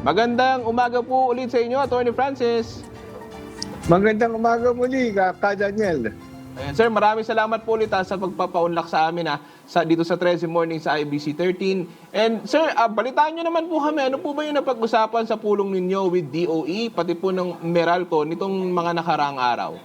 Magandang umaga po ulit sa inyo, Attorney Francis. Magandang umaga muli, Ka Daniel. Ayan, sir, maraming salamat po ulit sa pagpapaunlak sa amin dito sa 13 Morning sa IBC 13. And sir, balitaan nyo naman po kami, ano po ba yung napag-usapan sa pulong ninyo with DOE, pati po ng Meralco nitong mga nakaraang araw?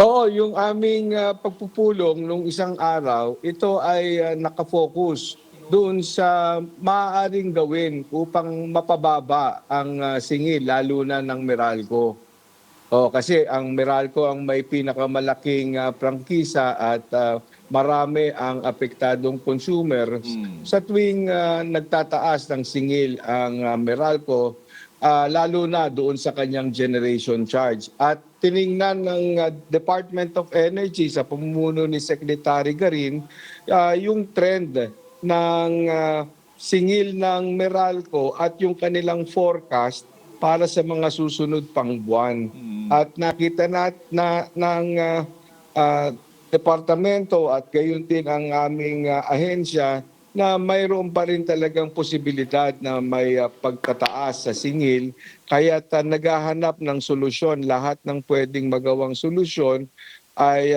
Oo, yung aming pagpupulong nung isang araw, ito ay nakafocus doon sa maaaring gawin upang mapababa ang singil, lalo na ng Meralco. Kasi ang Meralco ang may pinakamalaking prangkisa at marami ang apektadong consumers. Sa tuwing nagtataas ng singil ang Meralco, lalo na doon sa kanyang generation charge. At tiningnan ng Department of Energy sa pamumuno ni Secretary Garin yung trend ng singil ng Meralco at yung kanilang forecast para sa mga susunod pang buwan. At nakita ng departamento at gayon din ang aming ahensya na mayroon pa rin talagang posibilidad na may pagtataas sa singil. Kaya naghahanap ng solusyon. Lahat ng pwedeng magawang solusyon ay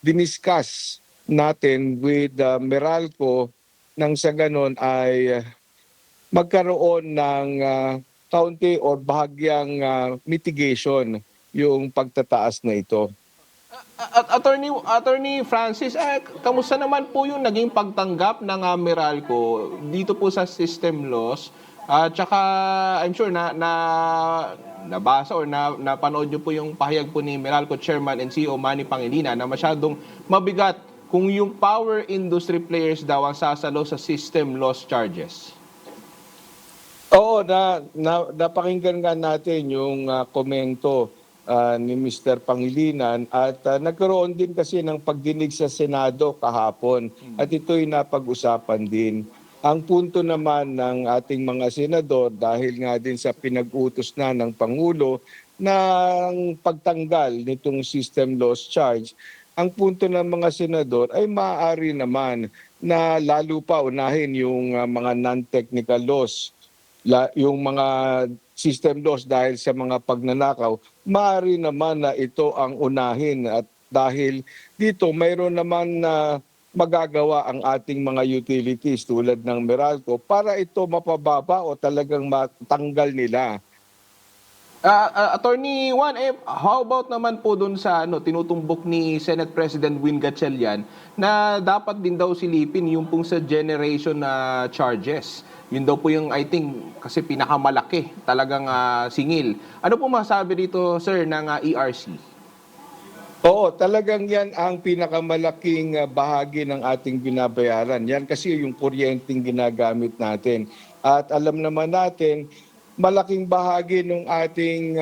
diniscuss natin with Meralco nang sa ganon ay magkaroon ng kaunti o bahagyang mitigation yung pagtataas na ito. At Attorney Francis, kamusta naman po yung naging pagtanggap ng Meralco dito po sa system loss? At saka I'm sure nabasa or napanood nyo po yung pahayag po ni Meralco Chairman and CEO Manny Pangilinan na masyadong mabigat kung yung power industry players daw ang sasalo sa system loss charges. Oo, napakinggan nga natin yung komento ni Mr. Pangilinan at nagkaroon din kasi ng pagdinig sa Senado kahapon at ito'y napag-usapan din. Ang punto naman ng ating mga senador dahil nga din sa pinag-utos na ng Pangulo ng pagtanggal nitong system loss charge, ang punto ng mga senador ay maaari naman na lalo pa unahin yung mga non-technical laws, yung mga system loss dahil sa mga pagnanakaw, maaari naman na ito ang unahin at dahil dito mayroon naman na magagawa ang ating mga utilities tulad ng Meralco para ito mapababa o talagang matanggal nila. Attorney Juan, how about naman po dun sa tinutumbok ni Senate President Win Gatchalian na dapat din daw silipin yung pong sa generation na charges. Yun daw po yung I think kasi pinakamalaki talagang singil. Ano po masabi dito sir ng ERC? Oo, talagang yan ang pinakamalaking bahagi ng ating binabayaran. Yan kasi yung kuryenteng ginagamit natin. At alam naman natin, malaking bahagi ng ating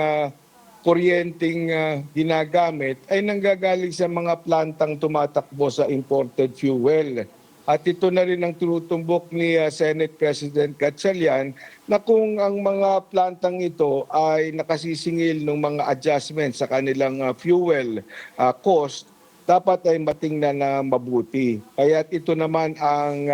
kuryenteng ginagamit ay nanggagaling sa mga plantang tumatakbo sa imported fuel. At ito na rin ang tinutumbok ni Senate President Gatchalian na kung ang mga plantang ito ay nakasisingil ng mga adjustments sa kanilang fuel cost, dapat ay matingnan na mabuti. Kaya ito naman ang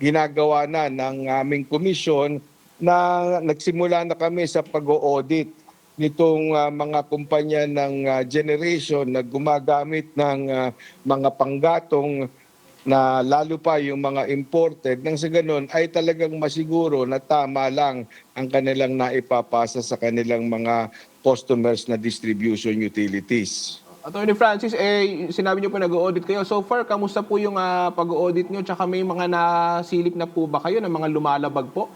ginagawa na ng aming komisyon na nagsimula na kami sa pag-audit nitong mga kumpanya ng generation na gumagamit ng mga panggatong na lalo pa yung mga imported nang sa ganun ay talagang masiguro na tama lang ang kanilang naipapasa sa kanilang mga customers na distribution utilities. Attorney Francis, sinabi niyo po nag-audit kayo. So far, kamusta po yung pag-audit niyo? Tsaka may mga nasilip na po ba kayo ng mga lumalabag po?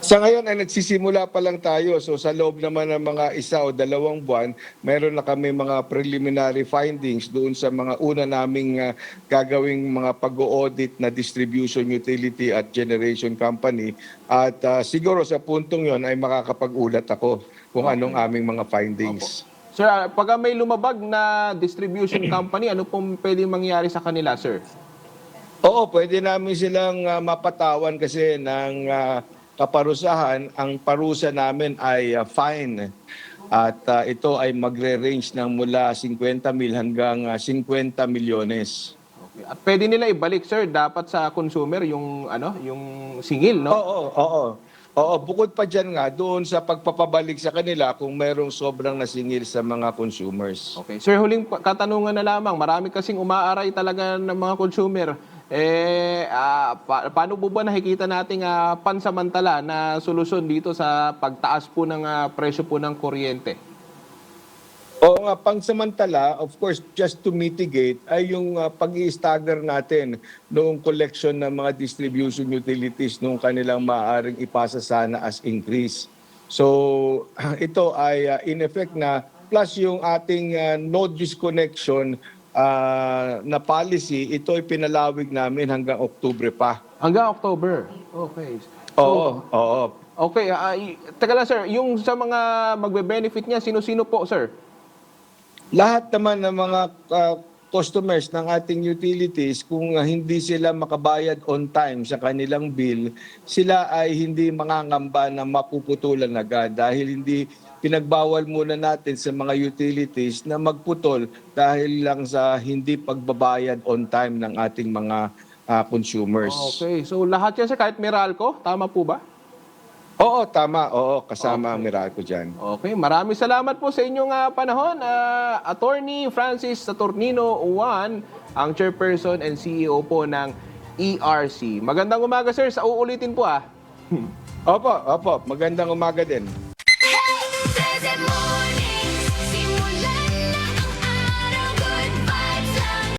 Sa ngayon ay nagsisimula pa lang tayo. So sa loob naman ng mga 1 o 2 buwan, mayroon na kami mga preliminary findings doon sa mga una naming gagawing mga pag-audit na distribution utility at generation company. At siguro sa puntong yon ay makakapag-ulat ako kung anong aming mga findings. Sir, pag may lumabag na distribution company, ano pong pwede mangyari sa kanila, sir? Oo, pwede namin silang mapatawan kasi ng kaparusahan. Ang parusa namin ay fine. At ito ay magre-range ng mula 50 mil hanggang 50 milyones. At pwede nila ibalik, sir, dapat sa consumer yung yung singil, no? Oo. Oo, bukod pa dyan nga, doon sa pagpapabalik sa kanila kung mayroong sobrang nasingil sa mga consumers. Okay. Sir, huling katanungan na lamang. Marami kasing umaaray talaga ng mga consumer. Paano po ba nakikita nating pansamantala na solusyon dito sa pagtaas po ng presyo po ng kuryente? Oo nga, pangsamantala, of course, just to mitigate, ay yung pag-i-stagger natin noong collection ng mga distribution utilities nung kanilang maaaring ipasa sana as increase. So, ito ay in effect na plus yung ating no disconnection na policy, ito ay pinalawig namin hanggang Oktubre pa. Hanggang October. Okay. Oo. Okay. Teka lang, sir. Yung sa mga magbe-benefit niya, sino-sino po, sir? Lahat naman ng mga customers ng ating utilities, kung hindi sila makabayad on time sa kanilang bill, sila ay hindi mangangamba na mapuputulan agad dahil hindi pinagbawal muna natin sa mga utilities na magputol dahil lang sa hindi pagbabayad on time ng ating mga consumers. Okay. So, lahat yan, sir, kahit Meralco, tama po ba? Oo, tama. Oo, kasama ang Meralco dyan. Okay, maraming salamat po sa inyong panahon. Attorney Francis Saturnino Juan, ang chairperson and CEO po ng ERC. Magandang umaga, sir. Sa uulitin po Opo. Magandang umaga din.